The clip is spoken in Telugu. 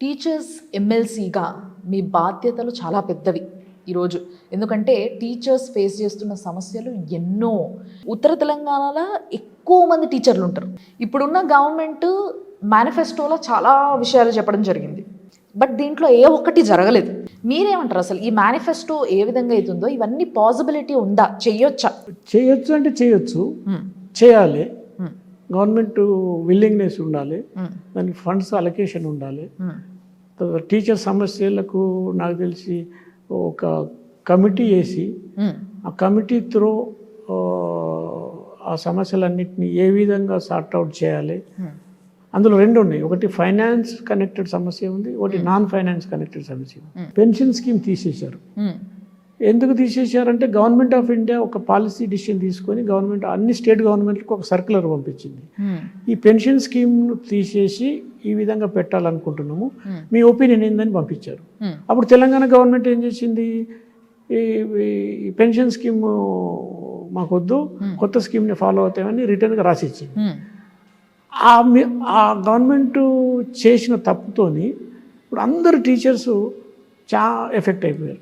టీచర్స్ ఎమ్మెల్సీగా మీ బాధ్యతలు చాలా పెద్దవి ఈరోజు. ఎందుకంటే టీచర్స్ ఫేస్ చేస్తున్న సమస్యలు ఎన్నో. ఉత్తర తెలంగాణలో ఎక్కువ మంది టీచర్లు ఉంటారు. ఇప్పుడున్న గవర్నమెంట్ మేనిఫెస్టోలో చాలా విషయాలు చెప్పడం జరిగింది, బట్ దీంట్లో ఏ ఒక్కటి జరగలేదు. మీరేమంటారు? అసలు ఈ మేనిఫెస్టో ఏ విధంగా అవుతుందో ఇవన్నీ పాసిబిలిటీ ఉందా? చేయొచ్చా? చేయొచ్చు అంటే చేయొచ్చు, చేయాలి. గవర్నమెంట్ విల్లింగ్నెస్ ఉండాలి, దానికి ఫండ్స్ అలొకేషన్ ఉండాలి. టీచర్ సమస్యలకు నాకు తెలిసి ఒక కమిటీ వేసి ఆ కమిటీ త్రూ ఆ సమస్యలన్నింటినీ ఏ విధంగా సార్ట్అవుట్ చేయాలి. అందులో రెండు ఉన్నాయి, ఒకటి ఫైనాన్స్ కనెక్టెడ్ సమస్య ఉంది, ఒకటి నాన్ ఫైనాన్స్ కనెక్టెడ్ సమస్య ఉంది. పెన్షన్ స్కీమ్ తీసేశారు. ఎందుకు తీసేశారంటే గవర్నమెంట్ ఆఫ్ ఇండియా ఒక పాలసీ డిసిషన్ తీసుకొని గవర్నమెంట్ అన్ని స్టేట్ గవర్నమెంట్లకు ఒక సర్క్యులర్ పంపించింది. ఈ పెన్షన్ స్కీమ్ను తీసేసి ఈ విధంగా పెట్టాలనుకుంటున్నాము, మీ ఒపీనియన్ ఏందని పంపించారు. అప్పుడు తెలంగాణ గవర్నమెంట్ ఏం చేసింది, ఈ పెన్షన్ స్కీమ్ మాకొద్దు, కొత్త స్కీమ్ని ఫాలో అవుతామని రిటర్న్గా రాసిచ్చింది. ఆ గవర్నమెంట్ చేసిన తప్పుతోని ఇప్పుడు అందరు టీచర్సు చాలా ఎఫెక్ట్ అయిపోయారు.